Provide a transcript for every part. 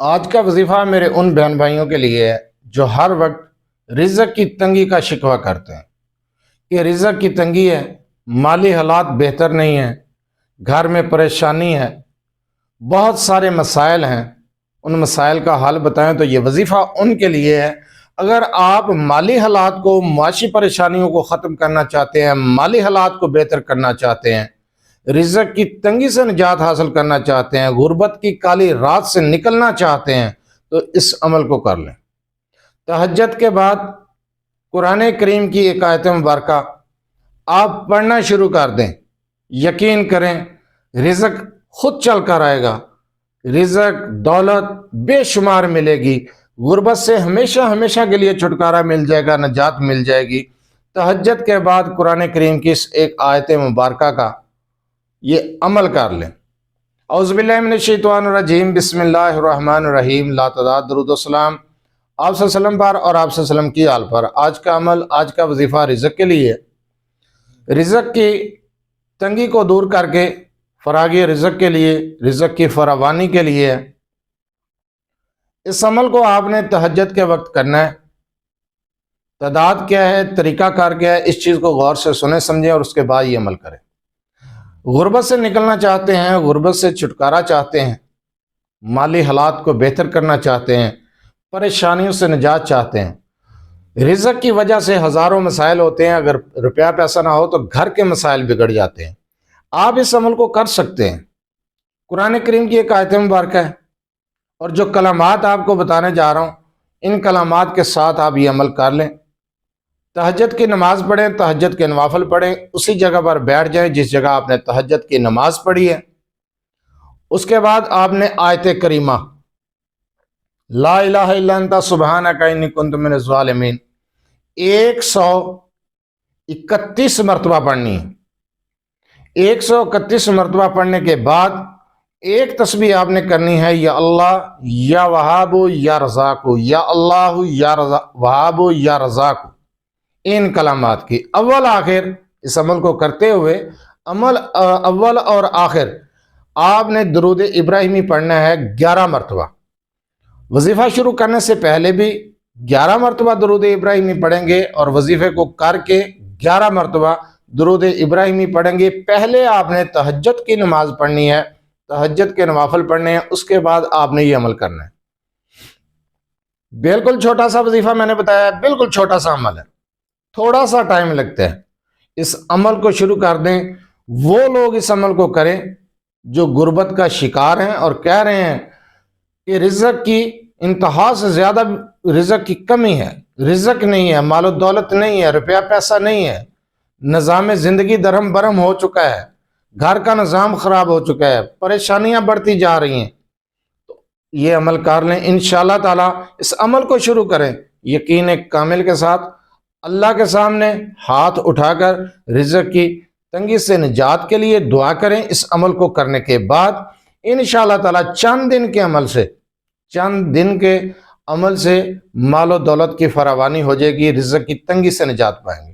آج کا وظیفہ میرے ان بہن بھائیوں کے لیے ہے جو ہر وقت رزق کی تنگی کا شکوہ کرتے ہیں کہ رزق کی تنگی ہے، مالی حالات بہتر نہیں ہیں، گھر میں پریشانی ہے، بہت سارے مسائل ہیں، ان مسائل کا حل بتائیں تو یہ وظیفہ ان کے لیے ہے۔ اگر آپ مالی حالات کو، معاشی پریشانیوں کو ختم کرنا چاہتے ہیں، مالی حالات کو بہتر کرنا چاہتے ہیں، رزق کی تنگی سے نجات حاصل کرنا چاہتے ہیں، غربت کی کالی رات سے نکلنا چاہتے ہیں تو اس عمل کو کر لیں۔ تہجد کے بعد قرآن کریم کی ایک آیت مبارکہ آپ پڑھنا شروع کر دیں، یقین کریں رزق خود چل کر آئے گا، رزق دولت بے شمار ملے گی، غربت سے ہمیشہ ہمیشہ کے لیے چھٹکارا مل جائے گا، نجات مل جائے گی۔ تہجد کے بعد قرآن کریم کی اس ایک آیت مبارکہ کا یہ عمل کر لیں۔ اعوذ باللہ من الشیطان الرجیم، بسم اللہ الرحمن الرحیم، لا تعداد درود و سلام آپ صلی اللہ علیہ وسلم پر اور آپ صلی اللہ علیہ وسلم کی آل پر۔ آج کا عمل، آج کا وظیفہ رزق کے لیے، رزق کی تنگی کو دور کر کے فراغی رزق کے لیے، رزق کی فراوانی کے لیے ہے۔ اس عمل کو آپ نے تہجد کے وقت کرنا ہے۔ تعداد کیا ہے، طریقہ کار کیا ہے، اس چیز کو غور سے سنیں سمجھیں اور اس کے بعد یہ عمل کریں۔ غربت سے نکلنا چاہتے ہیں، غربت سے چھٹکارا چاہتے ہیں، مالی حالات کو بہتر کرنا چاہتے ہیں، پریشانیوں سے نجات چاہتے ہیں۔ رزق کی وجہ سے ہزاروں مسائل ہوتے ہیں، اگر روپیہ پیسہ نہ ہو تو گھر کے مسائل بگڑ جاتے ہیں۔ آپ اس عمل کو کر سکتے ہیں۔ قرآن کریم کی ایک آیت مبارکہ ہے اور جو کلمات آپ کو بتانے جا رہا ہوں، ان کلمات کے ساتھ آپ یہ عمل کر لیں۔ تہجد کی نماز پڑھیں، تہجد کے نوافل پڑھیں، اسی جگہ پر بیٹھ جائیں جس جگہ آپ نے تہجد کی نماز پڑھی ہے۔ اس کے بعد آپ نے آیت کریمہ لا الہ الا انت سبحانک انی کنت من الظالمین 131 مرتبہ پڑھنی ہے۔ 131 مرتبہ پڑھنے کے بعد ایک تسبیح آپ نے کرنی ہے، یا اللہ یا وہاب یا رزاق، یا اللہ یا وہاب یا رزاق، ان کلمات کی اول آخر اس عمل کو کرتے ہوئے اول اور آخر آپ نے درود ابراہیمی پڑھنا ہے 11 مرتبہ۔ وظیفہ شروع کرنے سے پہلے بھی 11 مرتبہ درود ابراہیمی پڑھیں گے اور وظیفے کو کر کے 11 مرتبہ درود ابراہیمی پڑھیں گے۔ پہلے آپ نے تہجد کی نماز پڑھنی ہے، تہجد کے نوافل پڑھنے ہیں، اس کے بعد آپ نے یہ عمل کرنا ہے۔ بالکل چھوٹا سا وظیفہ میں نے بتایا ہے، بالکل چھوٹا سا عمل ہے، تھوڑا سا ٹائم لگتا ہے۔ اس عمل کو شروع کر دیں۔ وہ لوگ اس عمل کو کریں جو غربت کا شکار ہیں اور کہہ رہے ہیں کہ رزق کی انتہا سے زیادہ رزق کی کمی ہے، رزق نہیں ہے، مال و دولت نہیں ہے، روپیہ پیسہ نہیں ہے، نظام زندگی درہم برہم ہو چکا ہے، گھر کا نظام خراب ہو چکا ہے، پریشانیاں بڑھتی جا رہی ہیں، تو یہ عمل کر لیں۔ انشاءاللہ تعالی اس عمل کو شروع کریں یقین کامل کے ساتھ، اللہ کے سامنے ہاتھ اٹھا کر رزق کی تنگی سے نجات کے لیے دعا کریں۔ اس عمل کو کرنے کے بعد انشاءاللہ تعالی چند دن کے عمل سے مال و دولت کی فراوانی ہو جائے گی، رزق کی تنگی سے نجات پائیں گے۔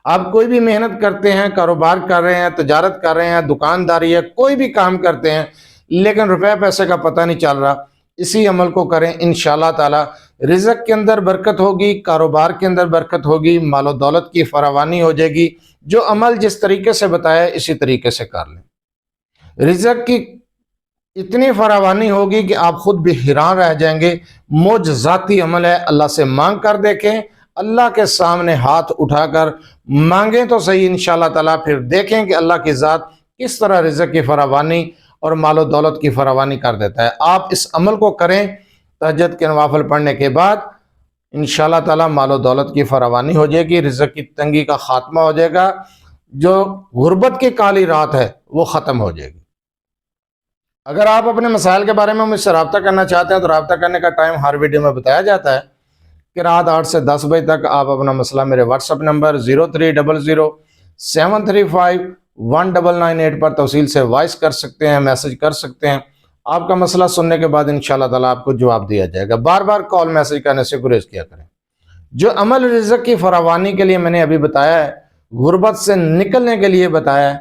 آپ کوئی بھی محنت کرتے ہیں، کاروبار کر رہے ہیں، تجارت کر رہے ہیں، دکانداری ہے، کوئی بھی کام کرتے ہیں لیکن روپے پیسے کا پتہ نہیں چل رہا، اسی عمل کو کریں، انشاءاللہ تعالی رزق کے اندر برکت ہوگی، کاروبار کے اندر برکت ہوگی، مال و دولت کی فراوانی ہو جائے گی۔ جو عمل جس طریقے سے بتایا اسی طریقے سے کر لیں۔ رزق کی اتنی فراوانی ہوگی کہ آپ خود بھی حیران رہ جائیں گے۔ معجزاتی عمل ہے، اللہ سے مانگ کر دیکھیں، اللہ کے سامنے ہاتھ اٹھا کر مانگیں تو صحیح انشاءاللہ تعالی، پھر دیکھیں کہ اللہ کی ذات کس طرح رزق کی فراوانی اور مال و دولت کی فراوانی کر دیتا ہے۔ آپ اس عمل کو کریں تہجد کے نوافل پڑھنے کے بعد، انشاءاللہ تعالی مال و دولت کی فراوانی ہو جائے گی، رزق کی تنگی کا خاتمہ ہو جائے گا، جو غربت کی کالی رات ہے وہ ختم ہو جائے گی۔ اگر آپ اپنے مسائل کے بارے میں مجھ سے رابطہ کرنا چاہتے ہیں تو رابطہ کرنے کا ٹائم ہر ویڈیو میں بتایا جاتا ہے کہ رات 8 سے 10 بجے تک آپ اپنا مسئلہ میرے واٹس ایپ نمبر 0300735199 پر تفصیل سے وائس کر سکتے ہیں، میسج کر سکتے ہیں۔ آپ کا مسئلہ سننے کے بعد انشاءاللہ تعالیٰ آپ کو جواب دیا جائے گا۔ بار بار کال میسج کرنے سے گریز کیا کریں۔ جو عمل رزق کی فراوانی کے لیے میں نے ابھی بتایا ہے، غربت سے نکلنے کے لیے بتایا ہے،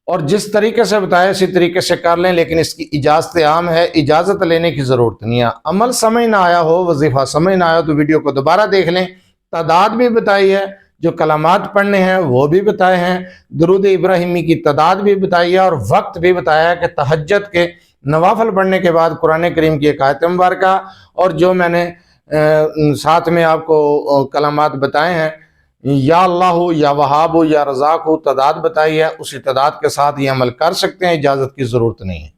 اور جس طریقے سے بتایا اسی طریقے سے کر لیں، لیکن اس کی اجازت عام ہے، اجازت لینے کی ضرورت نہیں ہے۔ عمل سمجھ نہ آیا ہو، وظیفہ سمجھ نہ آیا تو ویڈیو کو دوبارہ دیکھ لیں، تعداد بھی بتائی ہے، جو کلمات پڑھنے ہیں وہ بھی بتائے ہیں، درود ابراہیمی کی تعداد بھی بتائی ہے، اور وقت بھی بتایا ہے کہ تہجد کے نوافل پڑھنے کے بعد قرآن کریم کی ایک آیت مبارکہ، اور جو میں نے ساتھ میں آپ کو کلمات بتائے ہیں، یا اللہ ہو، یا وہاب ہو، یا رزاق ہو، تعداد بتائی ہے، اسی تعداد کے ساتھ یہ عمل کر سکتے ہیں، اجازت کی ضرورت نہیں ہے۔